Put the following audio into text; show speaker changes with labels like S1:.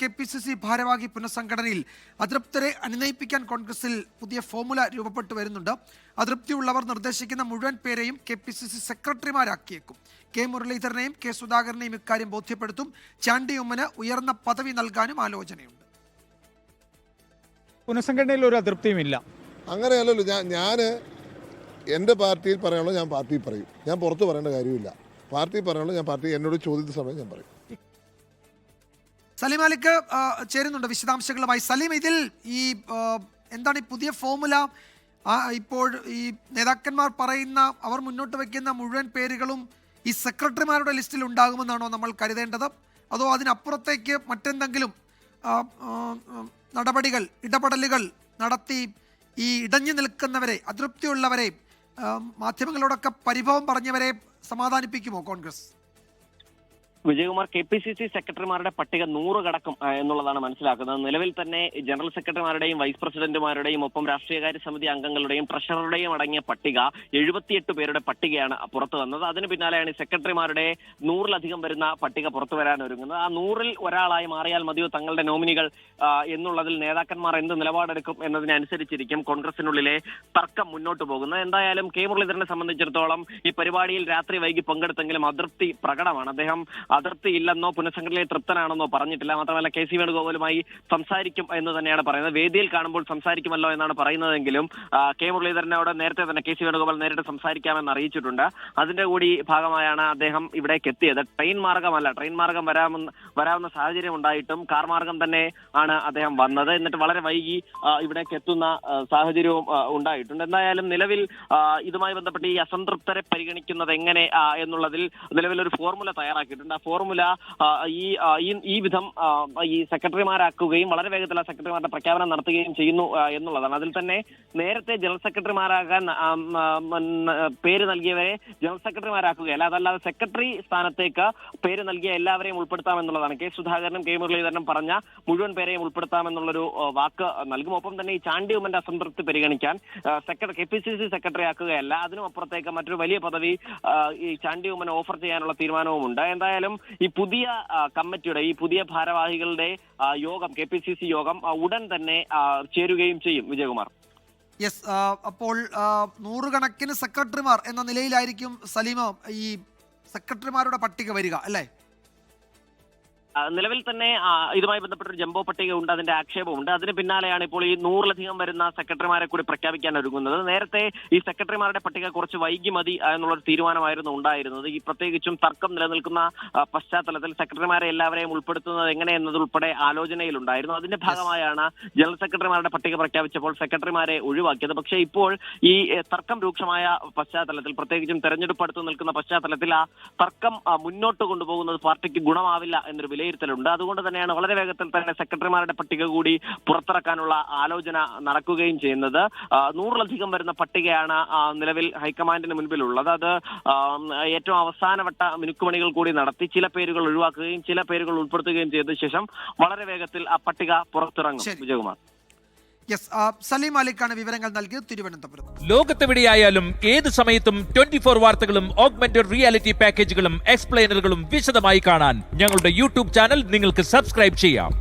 S1: KPCC ഭാരവാഹി പുനഃസംഘടനയിൽ അതൃപ്തരെ അനുനയിപ്പിക്കാൻ കോൺഗ്രസിൽ പുതിയ ഫോർമുല രൂപപ്പെട്ടു വരുന്നുണ്ട്. അതൃപ്തിയുള്ളവർ നിർദ്ദേശിക്കുന്ന മുഴുവൻ പേരെയും KPCC സെക്രട്ടറിമാരാക്കിയേക്കും. കെ മുരളീധരനെയും കെ സുധാകരനെയും ഇക്കാര്യം ബോധ്യപ്പെടുത്തും. ചാണ്ടി ഉമ്മന് ഉയർന്ന പദവി നൽകാനും ആലോചനയുണ്ട്.
S2: പുനഃസംഘടനയിൽ ഒരു അതൃപ്തിയുമില്ല.
S3: അങ്ങനെയല്ലല്ലോ. ഞാൻ എൻ്റെ പാർട്ടിയിൽ പറയാനുള്ള ഞാൻ പാർട്ടി പറയും. ഞാൻ പുറത്ത് പറയേണ്ട കാര്യമില്ല. പാർട്ടി പറയാനുള്ള ഞാൻ പാർട്ടി എന്നോട് ചോദിച്ച സമയം ഞാൻ പറയും.
S1: സലീം മാലിക് ചേരുന്നുണ്ട് വിശദാംശങ്ങളുമായി. സലീം, ഇതിൽ ഈ എന്താണ് ഈ പുതിയ ഫോർമുല? ഇപ്പോൾ ഈ നേതാക്കന്മാർ പറയുന്ന, അവർ മുന്നോട്ട് വയ്ക്കുന്ന മുഴുവൻ പേരുകളും ഈ സെക്രട്ടറിമാരുടെ ലിസ്റ്റിൽ ഉണ്ടാകുമെന്നാണോ നമ്മൾ കരുതേണ്ടത്? അതോ അതിനപ്പുറത്തേക്ക് മറ്റെന്തെങ്കിലും നടപടികൾ, ഇടപെടലുകൾ നടത്തി ഈ ഇടഞ്ഞു നിൽക്കുന്നവരെ, അതൃപ്തിയുള്ളവരെ, മാധ്യമങ്ങളോടൊക്കെ പരിഭവം പറഞ്ഞവരെ സമാധാനിപ്പിക്കുമോ കോൺഗ്രസ്?
S4: വിജയകുമാർ, KPCC സെക്രട്ടറിമാരുടെ പട്ടിക 100 കടക്കും എന്നുള്ളതാണ് മനസ്സിലാക്കുന്നത്. നിലവിൽ തന്നെ ജനറൽ സെക്രട്ടറിമാരുടെയും വൈസ് പ്രസിഡന്റുമാരുടെയും ഒപ്പം രാഷ്ട്രീയകാര്യ സമിതി അംഗങ്ങളുടെയും ട്രഷററുടെയും അടങ്ങിയ പട്ടിക 78 പേരുടെ പട്ടികയാണ് പുറത്തു വന്നത്. അതിന് പിന്നാലെയാണ് സെക്രട്ടറിമാരുടെ 100-ലധികം വരുന്ന പട്ടിക പുറത്തു വരാൻ ഒരുങ്ങുന്നത്. ആ 100-ൽ ഒരാളായി മാറിയാൽ മതിയോ തങ്ങളുടെ നോമിനികൾ എന്നുള്ളതിൽ നേതാക്കന്മാർ എന്ത് നിലപാടെടുക്കും എന്നതിനനുസരിച്ചിരിക്കും കോൺഗ്രസിനുള്ളിലെ തർക്കം മുന്നോട്ട് പോകുന്നത്. എന്തായാലും കെ മുരളീധരനെ സംബന്ധിച്ചിടത്തോളം ഈ പരിപാടിയിൽ രാത്രി വൈകി പങ്കെടുത്തെങ്കിലും അതൃപ്തി പ്രകടമാണ്. അദ്ദേഹം അതൃപ്തി ഇല്ലെന്നോ പുനഃസംഘടനയിൽ തൃപ്തനാണെന്നോ പറഞ്ഞിട്ടില്ല. മാത്രമല്ല KC വേണുഗോപാലുമായി സംസാരിക്കും എന്ന് തന്നെയാണ് പറയുന്നത്. വേദിയിൽ കാണുമ്പോൾ സംസാരിക്കുമല്ലോ എന്നാണ് പറയുന്നതെങ്കിലും കെ മുരളീധരനോട് നേരത്തെ തന്നെ KC വേണുഗോപാൽ നേരിട്ട് സംസാരിക്കാമെന്ന് അറിയിച്ചിട്ടുണ്ട്. അതിന്റെ കൂടി ഭാഗമായാണ് അദ്ദേഹം ഇവിടേക്ക് എത്തിയത്. ട്രെയിൻ മാർഗമല്ല, ട്രെയിൻ മാർഗം വരാവുന്ന സാഹചര്യം ഉണ്ടായിട്ടും കാർ മാർഗം തന്നെ ആണ് അദ്ദേഹം വന്നത്. എന്നിട്ട് വളരെ വൈകി ഇവിടേക്ക് എത്തുന്ന സാഹചര്യവും ഉണ്ടായിട്ടുണ്ട്. എന്തായാലും നിലവിൽ ഇതുമായി ബന്ധപ്പെട്ട് ഈ അസംതൃപ്തരെ പരിഗണിക്കുന്നത് എങ്ങനെ എന്നുള്ളതിൽ നിലവിൽ ഒരു ഫോർമുല തയ്യാറാക്കിയിട്ടുണ്ട്. ആ ഫോർമുല ഈ വിധം ഈ സെക്രട്ടറിമാരാക്കുകയും വളരെ വേഗത്തിൽ ആ സെക്രട്ടറിമാരുടെ പ്രഖ്യാപനം നടത്തുകയും ചെയ്യുന്നു എന്നുള്ളതാണ്. അതിൽ തന്നെ നേരത്തെ ജനറൽ സെക്രട്ടറിമാരാകാൻ പേര് നൽകിയവരെ ജനറൽ സെക്രട്ടറിമാരാക്കുകയല്ല, അതല്ലാതെ സെക്രട്ടറി സ്ഥാനത്തേക്ക് പേര് നൽകിയ എല്ലാവരെയും ഉൾപ്പെടുത്താമെന്നുള്ളതാണ്. കെ സുധാകരനും കെ മുരളീധരനും പറഞ്ഞ മുഴുവൻ പേരെയും ഉൾപ്പെടുത്താമെന്നുള്ളൊരു വാക്ക് നൽകും. ഒപ്പം തന്നെ ഈ ചാണ്ടി ഉമ്മന്റെ അസംതൃപ്തി പരിഗണിക്കാൻ KPCC സെക്രട്ടറി ആക്കുകയല്ല, അതിനും അപ്പുറത്തേക്ക് മറ്റൊരു വലിയ പദവി ഈ ചാണ്ടി ഉമ്മന് ഓഫർ ചെയ്യാനുള്ള തീരുമാനവുമുണ്ട്. എന്തായാലും ഈ പുതിയ കമ്മിറ്റിയുടെ, ഈ പുതിയ ഭാരവാഹികളുടെ യോഗം, KPCC യോഗം ഉടൻ തന്നെ ചേരുകയും ചെയ്യും. വിജയകുമാർ,
S1: യെസ്, അപ്പോൾ 100 കണക്കിന് സെക്രട്ടറിമാർ എന്ന നിലയിലായിരിക്കും സലീമ ഈ സെക്രട്ടറിമാരുടെ പട്ടിക വരിക, അല്ലേ?
S4: നിലവിൽ തന്നെ ഇതുമായി ബന്ധപ്പെട്ടൊരു ജംബോ പട്ടിക ഉണ്ട്, അതിന്റെ ആക്ഷേപമുണ്ട്. അതിന് പിന്നാലെയാണ് ഇപ്പോൾ ഈ 100-ലധികം വരുന്ന സെക്രട്ടറിമാരെ കൂടി പ്രഖ്യാപിക്കാൻ ഒരുങ്ങുന്നത്. നേരത്തെ ഈ സെക്രട്ടറിമാരുടെ പട്ടിക കുറച്ച് വൈകി മതി എന്നുള്ളൊരു തീരുമാനമായിരുന്നു ഉണ്ടായിരുന്നത്. ഈ പ്രത്യേകിച്ചും തർക്കം നിലനിൽക്കുന്ന പശ്ചാത്തലത്തിൽ സെക്രട്ടറിമാരെ എല്ലാവരെയും ഉൾപ്പെടുത്തുന്നത് എങ്ങനെ എന്നതുൾപ്പെടെ ആലോചനയിലുണ്ടായിരുന്നു. അതിന്റെ ഭാഗമായാണ് ജനറൽ സെക്രട്ടറിമാരുടെ പട്ടിക പ്രഖ്യാപിച്ചപ്പോൾ സെക്രട്ടറിമാരെ ഒഴിവാക്കിയത്. പക്ഷേ ഇപ്പോൾ ഈ തർക്കം രൂക്ഷമായ പശ്ചാത്തലത്തിൽ, പ്രത്യേകിച്ചും തെരഞ്ഞെടുപ്പ് അടുത്ത് നിൽക്കുന്ന പശ്ചാത്തലത്തിൽ ആ തർക്കം മുന്നോട്ട് കൊണ്ടുപോകുന്നത് പാർട്ടിക്ക് ഗുണമാവില്ല എന്നൊരു വിലയിരുത്തലുണ്ട്. അതുകൊണ്ട് തന്നെയാണ് വളരെ വേഗത്തിൽ തന്നെ സെക്രട്ടറിമാരുടെ പട്ടിക കൂടി പുറത്തിറക്കാനുള്ള ആലോചന നടക്കുകയും ചെയ്യുന്നത്. 100-ലധികം വരുന്ന പട്ടികയാണ് നിലവിൽ ഹൈക്കമാൻഡിന് മുൻപിലുള്ളത്. അത് ഏറ്റവും അവസാനവട്ട മിനുക്കുമണികൾ കൂടി നടത്തി ചില പേരുകൾ ഒഴിവാക്കുകയും ചില പേരുകൾ ഉൾപ്പെടുത്തുകയും ചെയ്ത ശേഷം വളരെ വേഗത്തിൽ ആ പട്ടിക പുറത്തിറങ്ങും. വിജയകുമാർ,
S1: സലീം മാലിക്കാണ് വിവരങ്ങൾ നൽകിയത്, തിരുവനന്തപുരം.
S5: ലോകത്തെവിടെയായാലും ഏത് സമയത്തും 24 വാർത്തകളും ഓഗ്മെന്റഡ് റിയാലിറ്റി പാക്കേജുകളും എക്സ്പ്ലെയിനറുകളും വിശദമായി കാണാൻ ഞങ്ങളുടെ YouTube ചാനൽ നിങ്ങൾക്ക് സബ്സ്ക്രൈബ് ചെയ്യാം.